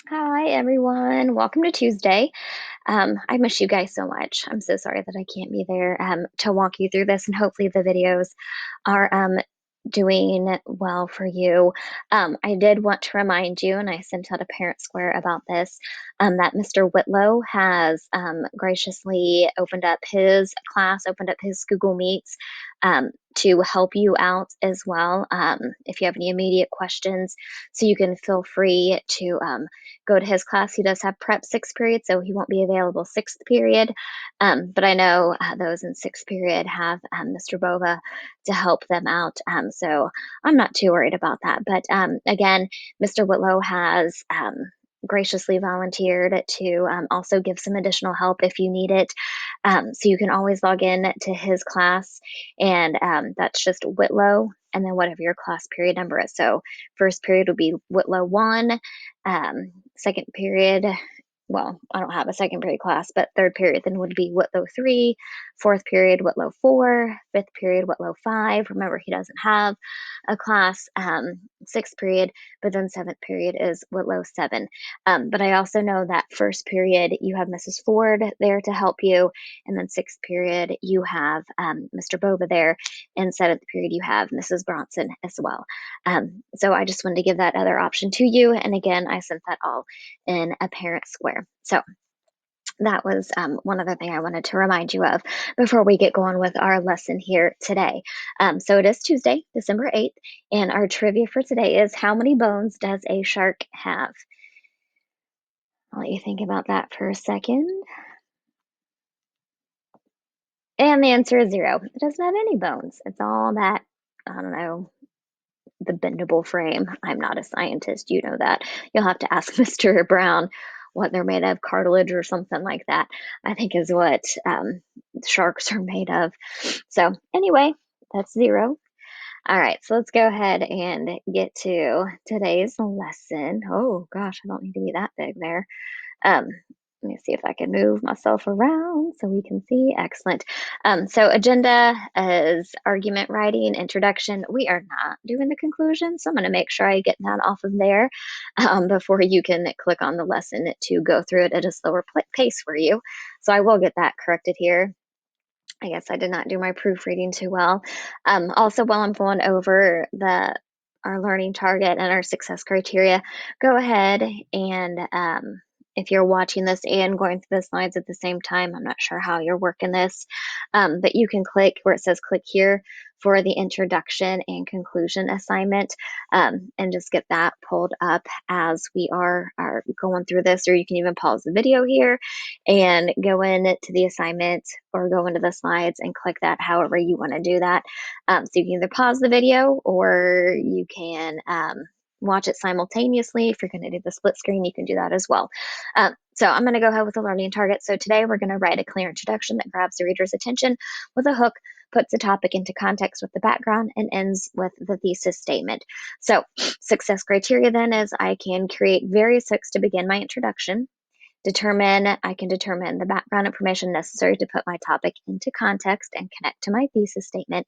Hi, everyone. Welcome to Tuesday. I miss you guys so much. I'm so sorry that I can't be there to walk you through this, and hopefully the videos are doing well for you. I did want to remind you, and I sent out a parent square about this, that Mr. Whitlow has graciously opened up his class, opened up his Google Meets to help you out as well. If you have any immediate questions, so you can feel free to go to his class. He does have prep sixth period, so he won't be available sixth period. But I know those in sixth period have Mr. Bova to help them out. So I'm not too worried about that. But again, Mr. Whitlow has graciously volunteered to also give some additional help if you need it. So you can always log in to his class, and that's just Whitlow, and then whatever your class period number is. So first period would be Whitlow 1, second period, well, I don't have a second period class, but third period then would be Whitlow 3, fourth period Whitlow 4, fifth period Whitlow 5. Remember, he doesn't have a class, sixth period, but then seventh period is Whitlow 7. But I also know that first period you have Mrs. Ford there to help you, and then sixth period you have Mr. Bova there, and seventh period you have Mrs. Bronson as well. So I just wanted to give that other option to you. And again, I sent that all in a parent square. So that was one other thing I wanted to remind you of before we get going with our lesson here today. So it is Tuesday, December 8th, and our trivia for today is, how many bones does a shark have? I'll let you think about that for a second. And the answer is 0. It doesn't have any bones. It's all that, I don't know, the bendable frame. I'm not a scientist, you know that. You'll have to ask Mr. Brown what they're made of, cartilage or something like that, I think is what sharks are made of. So anyway, that's 0. All right, so let's go ahead and get to today's lesson. Oh gosh, I don't need to be that big there. Um, Let me see if I can move myself around so we can see. Excellent. So agenda is argument writing, introduction. We are not doing the conclusion, so I'm going to make sure I get that off of there before you can click on the lesson to go through it at a slower pace for you. So I will get that corrected here. I guess I did not do my proofreading too well. Also, while I'm going over our learning target and our success criteria, go ahead and if you're watching this and going through the slides at the same time, I'm not sure how you're working this, but you can click where it says click here for the introduction and conclusion assignment, and just get that pulled up as we are going through this. Or you can even pause the video here and go into the assignment or go into the slides and click that however you want to do that. So you can either pause the video or you can watch it simultaneously. If you're going to do the split screen, you can do that as well. So I'm going to go ahead with the learning target. So today we're going to write a clear introduction that grabs the reader's attention with a hook, puts the topic into context with the background, and ends with the thesis statement. So success criteria then is, I can create various hooks to begin my introduction. I can determine the background information necessary to put my topic into context and connect to my thesis statement.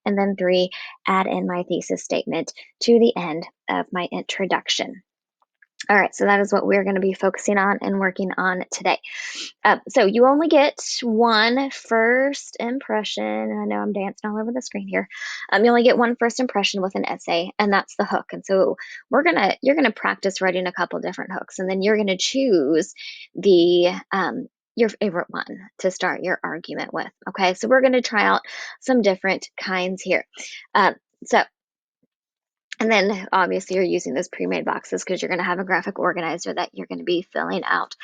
And then 3, add in my thesis statement to the end of my introduction. All right, so that is what we're going to be focusing on and working on today. So you only get one first impression. I know I'm dancing all over the screen here. You only get one first impression with an essay, and that's the hook. And so you're gonna practice writing a couple different hooks, and then you're gonna choose the your favorite one to start your argument with. Okay, so we're gonna try out some different kinds here. So and then obviously you're using those pre-made boxes because you're going to have a graphic organizer that you're going to be filling out.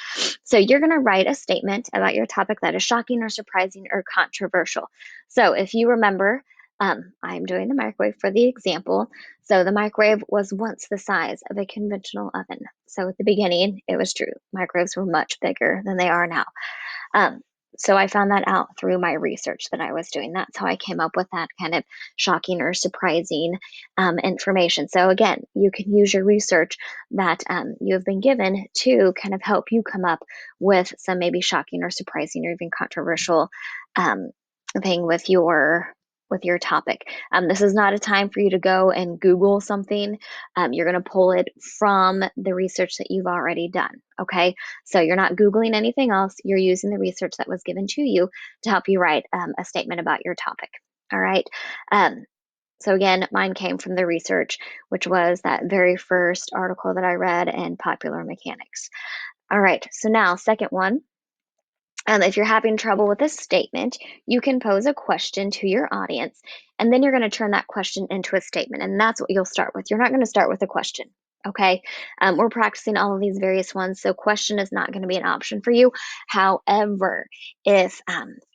So you're going to write a statement about your topic that is shocking or surprising or controversial. So if you remember, I'm doing the microwave for the example. So the microwave was once the size of a conventional oven. So at the beginning, it was true. Microwaves were much bigger than they are now. Um, so I found that out through my research that I was doing. That's how I came up with that kind of shocking or surprising information. So again, you can use your research that you have been given to kind of help you come up with some maybe shocking or surprising or even controversial thing with your with your topic. This is not a time for you to go and Google something. You're going to pull it from the research that you've already done. Okay. So you're not Googling anything else. You're using the research that was given to you to help you write a statement about your topic. All right. So again, mine came from the research, which was that very first article that I read in Popular Mechanics. All right. So now, second one. If you're having trouble with a statement, you can pose a question to your audience, and then you're going to turn that question into a statement. And that's what you'll start with. You're not going to start with a question. Okay. We're practicing all of these various ones, so question is not going to be an option for you. However, if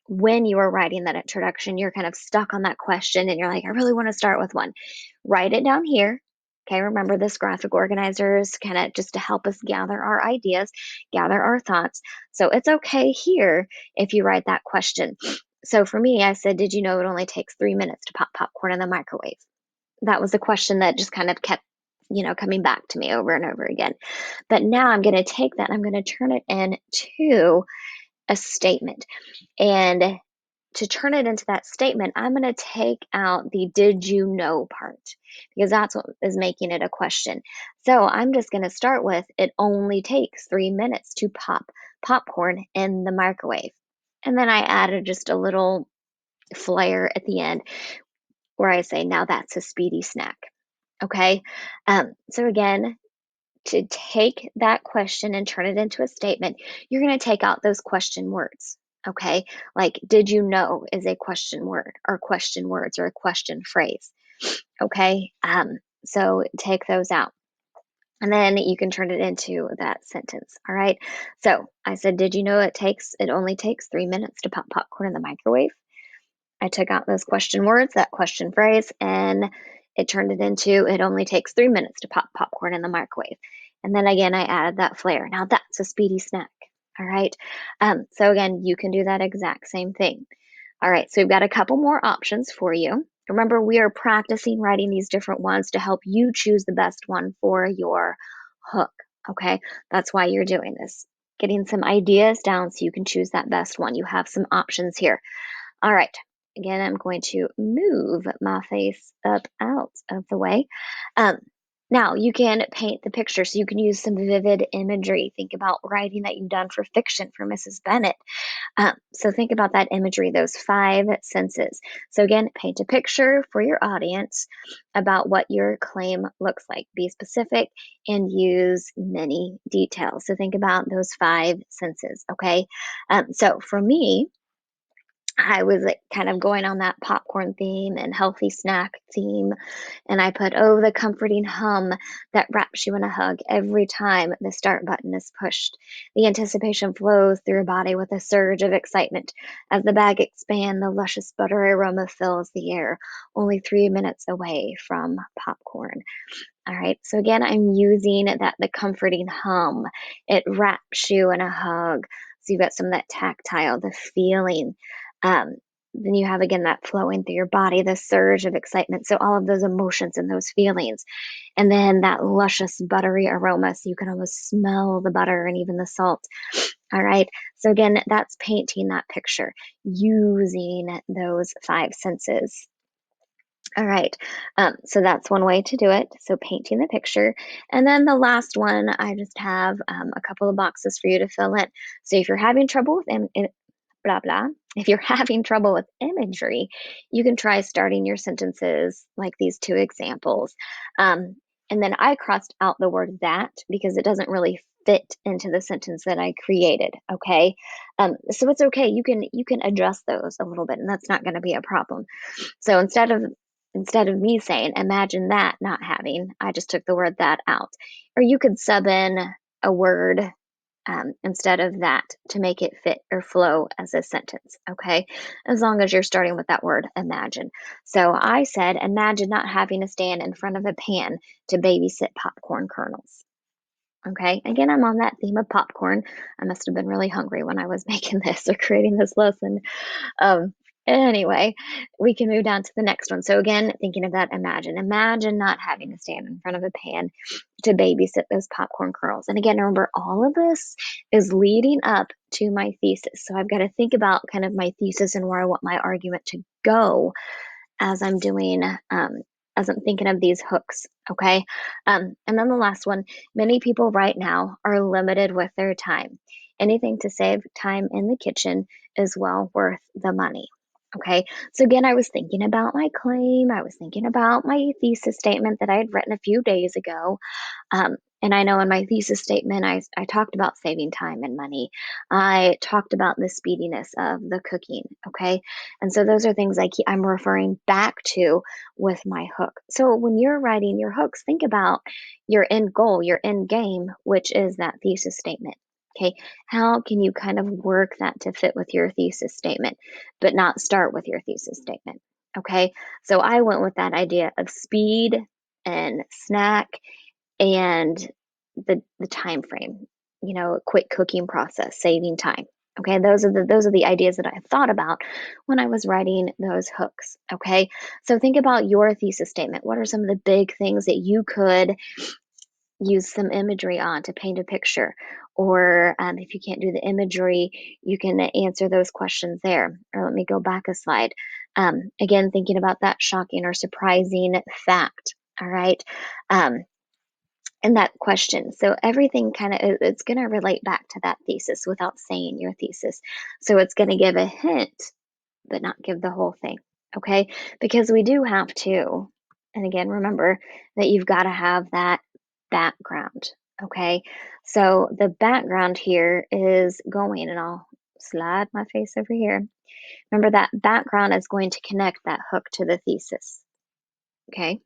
when you are writing that introduction, you're kind of stuck on that question and you're like, I really want to start with one, write it down here. Okay, remember this graphic organizer is kind of just to help us gather our ideas, gather our thoughts. So it's okay here if you write that question. So for me, I said, did you know it only takes 3 minutes to pop popcorn in the microwave? That was a question that just kind of kept, coming back to me over and over again. But now I'm going to take that, I'm going to turn it into a statement. And to turn it into that statement, I'm going to take out the did you know part because that's what is making it a question. So I'm just going to start with it only takes 3 minutes to pop popcorn in the microwave. And then I added just a little flair at the end where I say, now that's a speedy snack. Okay. So again, to take that question and turn it into a statement, you're going to take out those question words. Okay. Like, did you know is a question word or question words or a question phrase. Okay. So take those out. And then you can turn it into that sentence. All right. So I said, did you know it only takes 3 minutes to pop popcorn in the microwave? I took out those question words, that question phrase, and it turned it into it only takes 3 minutes to pop popcorn in the microwave. And then again, I added that flair. Now that's a speedy snack. All right. So again, you can do that exact same thing. All right. So we've got a couple more options for you. Remember, we are practicing writing these different ones to help you choose the best one for your hook. Okay. That's why you're doing this. Getting some ideas down so you can choose that best one. You have some options here. All right. Again, I'm going to move my face up out of the way. Um, Now, you can paint the picture, so you can use some vivid imagery. Think about writing that you've done for fiction for Mrs. Bennet. So think about that imagery, those five senses. So again, paint a picture for your audience about what your claim looks like. Be specific and use many details. So think about those five senses, okay? So for me, I was like kind of going on that popcorn theme and healthy snack theme. And I put, oh, the comforting hum that wraps you in a hug every time the start button is pushed. The anticipation flows through your body with a surge of excitement. As the bag expands, the luscious buttery aroma fills the air, only 3 minutes away from popcorn. All right. So again, I'm using the comforting hum. It wraps you in a hug. So you've got some of that tactile, the feeling. Um, then you have again that flowing through your body, the surge of excitement. So all of those emotions and those feelings. And then that luscious buttery aroma. So you can almost smell the butter and even the salt. All right. So again, that's painting that picture using those five senses. All right. So that's one way to do it. So painting the picture. And then the last one, I just have a couple of boxes for you to fill in. So if you're having trouble with blah, blah, if you're having trouble with imagery, you can try starting your sentences like these two examples. And then I crossed out the word that because it doesn't really fit into the sentence that I created. Okay. So it's okay. You can adjust those a little bit, and that's not going to be a problem. So instead of me saying imagine that not having, I just took the word that out. Or you could sub in a word instead of that to make it fit or flow as a sentence. Okay, as long as you're starting with that word imagine. So I said imagine not having to stand in front of a pan to babysit popcorn kernels. Okay, again, I'm on that theme of popcorn. I must have been really hungry when I was making this or creating this lesson. Um, anyway, we can move down to the next one. So again, thinking of that, imagine not having to stand in front of a pan to babysit those popcorn kernels. And again, remember, all of this is leading up to my thesis. So I've got to think about kind of my thesis and where I want my argument to go as I'm doing, as I'm thinking of these hooks. Okay. And then the last one, many people right now are limited with their time. Anything to save time in the kitchen is well worth the money. Okay. So again, I was thinking about my claim. I was thinking about my thesis statement that I had written a few days ago. And I know in my thesis statement, I talked about saving time and money. I talked about the speediness of the cooking. Okay. And so those are things I'm referring back to with my hook. So when you're writing your hooks, think about your end goal, your end game, which is that thesis statement. Okay. How can you kind of work that to fit with your thesis statement, but not start with your thesis statement? Okay. So I went with that idea of speed and snack and the time frame, a quick cooking process, saving time. Okay, those are the ideas that I thought about when I was writing those hooks. Okay, so think about your thesis statement. What are some of the big things that you could use some imagery on to paint a picture? Or if you can't do the imagery, you can answer those questions there. Or let me go back a slide. Again, thinking about that shocking or surprising fact. All right. And that question. So everything kind of it's going to relate back to that thesis without saying your thesis. So it's going to give a hint, but not give the whole thing. Okay? Because we do have to, and again, remember that you've got to have that background. Okay? So the background here is going, and I'll slide my face over here. Remember that background is going to connect that hook to the thesis. Okay?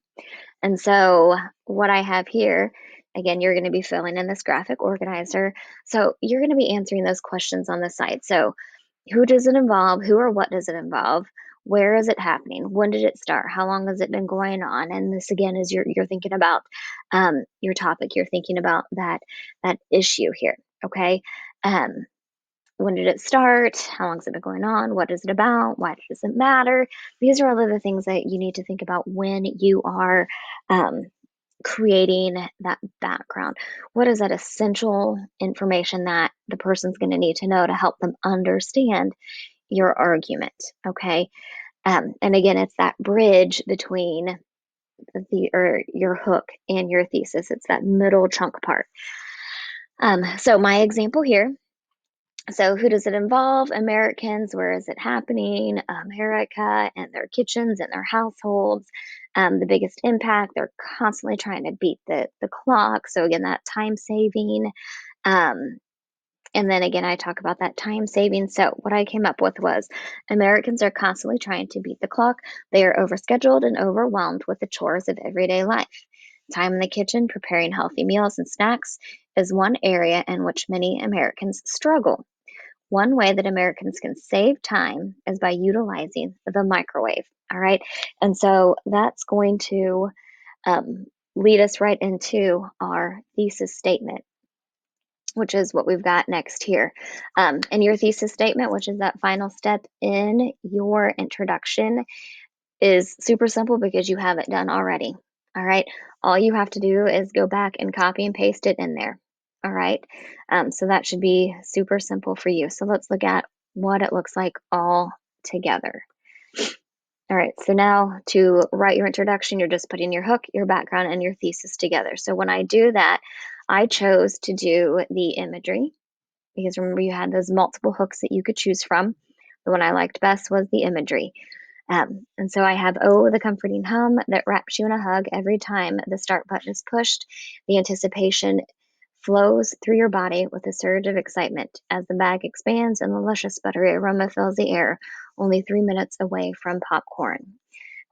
And so what I have here, again, you're going to be filling in this graphic organizer. So you're going to be answering those questions on the side. So who does it involve? Who or what does it involve? Where is it happening? When did it start? How long has it been going on? And this again is you're thinking about your topic. You're thinking about that issue here. Okay. Um, when did it start? How long has it been going on? What is it about? Why does it matter? These are all of the things that you need to think about when you are um, creating that background. What is that essential information that the person's going to need to know to help them understand your argument? Okay. And again, it's that bridge between or your hook and your thesis. It's that middle chunk part. So my example here. So, who does it involve? Americans. Where is it happening? America and their kitchens and their households. The biggest impact, they're constantly trying to beat the clock. So, again, that time saving. Um, and then again, I talk about that time saving. So, what I came up with was Americans are constantly trying to beat the clock. They are overscheduled and overwhelmed with the chores of everyday life. Time in the kitchen preparing healthy meals and snacks is one area in which many Americans struggle. One way that Americans can save time is by utilizing the microwave. All right. And so that's going to um, lead us right into our thesis statement, which is what we've got next here. And your thesis statement, which is that final step in your introduction, is super simple because you have it done already. All right. All you have to do is go back and copy and paste it in there. All right. So that should be super simple for you. So let's look at what it looks like all together. All right. So now to write your introduction, you're just putting your hook, your background, and your thesis together. So when I do that, I chose to do the imagery because remember you had those multiple hooks that you could choose from. The one I liked best was the imagery. And so I have Oh, the comforting hum that wraps you in a hug every time the start button is pushed. The anticipation flows through your body with a surge of excitement as the bag expands and the luscious buttery aroma fills the air, only 3 minutes away from popcorn.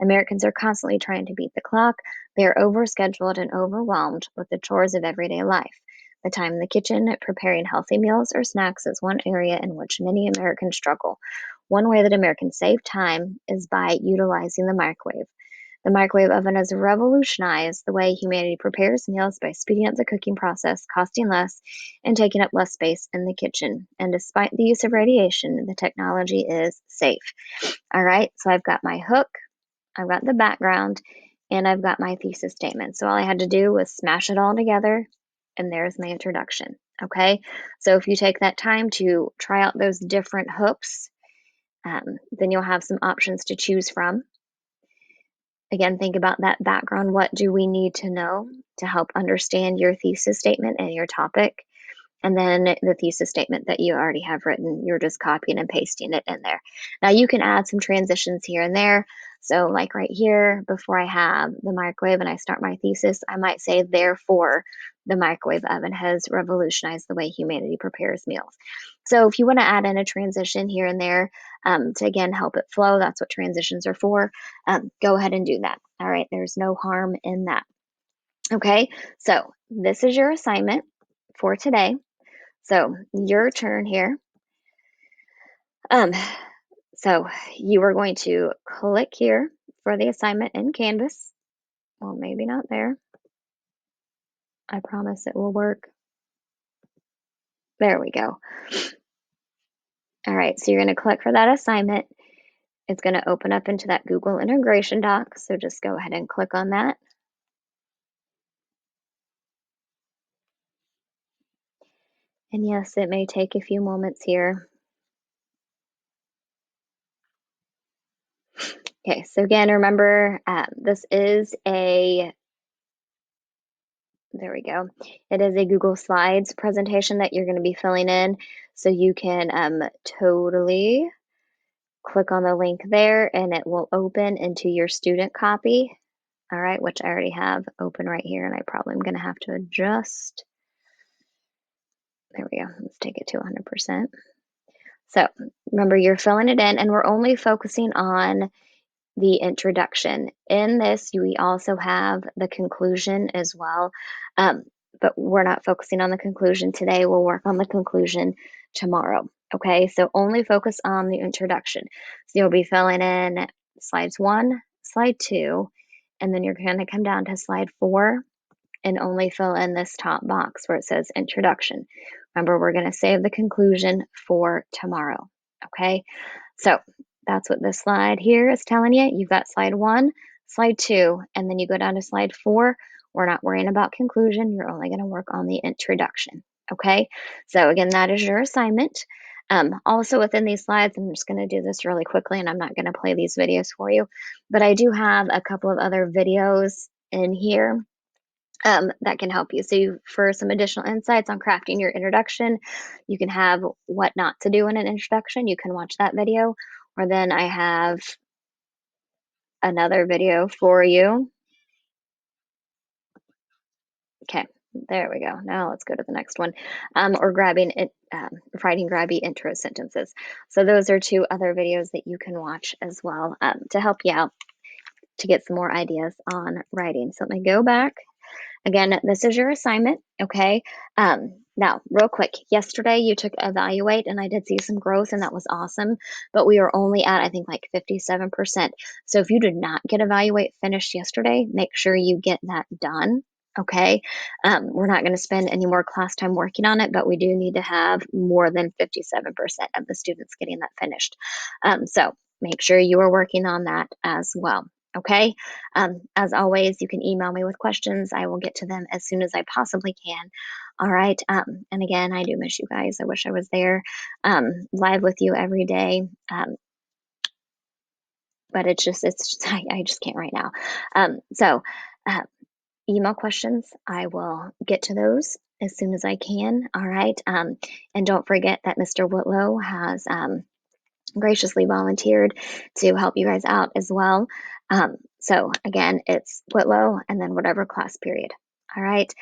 Americans are constantly trying to beat the clock. They are overscheduled and overwhelmed with the chores of everyday life. The time in the kitchen preparing healthy meals or snacks is one area in which many Americans struggle. One way that Americans save time is by utilizing the microwave. The microwave oven has revolutionized the way humanity prepares meals by speeding up the cooking process, costing less, and taking up less space in the kitchen. And despite the use of radiation, the technology is safe. All right, so I've got my hook, I've got the background, and I've got my thesis statement. So all I had to do was smash it all together, and there's my introduction. Okay, so if you take that time to try out those different hooks, then you'll have some options to choose from. Again, think about that background. What do we need to know to help understand your thesis statement and your topic? And then the thesis statement that you already have written, you're just copying and pasting it in there. Now you can add some transitions here and there. So like right here, before I have the microwave and I start my thesis, I might say, therefore, the microwave oven has revolutionized the way humanity prepares meals. So if you want to add in a transition here and there to again help it flow, that's what transitions are for. Go ahead and do that. All right, there's no harm in that. Okay, so this is your assignment for today. So your turn here. Um, so you are going to click here for the assignment in Canvas. Well, maybe not there. I promise it will work. There we go. All right, so you're going to click for that assignment. It's going to open up into that Google integration doc. So just go ahead and click on that. And yes, it may take a few moments here. Okay, so again, remember, this is a, there we go. It is a Google Slides presentation that you're going to be filling in. So you can totally click on the link there and it will open into your student copy. All right, which I already have open right here, and I probably am going to have to adjust. There we go. Let's take it to 100%. So remember, you're filling it in, and we're only focusing on the introduction. In this, we also have the conclusion as well, but we're not focusing on the conclusion today. We'll work on the conclusion tomorrow. Okay, so only focus on the introduction. So you'll be filling in slides 1, slide 2, and then you're going to come down to slide 4 and only fill in this top box where it says introduction. Remember, we're going to save the conclusion for tomorrow. Okay, so that's what this slide here is telling you. You've got slide 1, slide 2, and then you go down to slide 4. We're not worrying about conclusion. You're only going to work on the introduction. Okay, so again, that is your assignment. Also within these slides, I'm just going to do this really quickly, and I'm not going to play these videos for you, but I do have a couple of other videos in here that can help you. So for some additional insights on crafting your introduction, you can have what not to do in an introduction. You can watch that video. Or then I have another video for you. Okay, there we go. Now let's go to the next one. Or grabbing it, writing grabby intro sentences. So those are two other videos that you can watch as well to help you out to get some more ideas on writing. So let me go back. Again, this is your assignment, okay? Now, real quick, yesterday you took Evaluate, and I did see some growth, and that was awesome, but we are only at, I think, like 57%. So if you did not get Evaluate finished yesterday, make sure you get that done, okay? We're not going to spend any more class time working on it, but we do need to have more than 57% of the students getting that finished. So make sure you are working on that as well. Okay. As always, you can email me with questions. I will get to them as soon as I possibly can. All right. And again, I do miss you guys. I wish I was there live with you every day. But I just can't right now. So, email questions, I will get to those as soon as I can. All right. And don't forget that Mr. Whitlow has graciously volunteered to help you guys out as well. So again, it's Whitlow and then whatever class period. All right.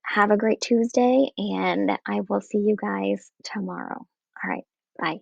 Have a great Tuesday, and I will see you guys tomorrow. All right. Bye.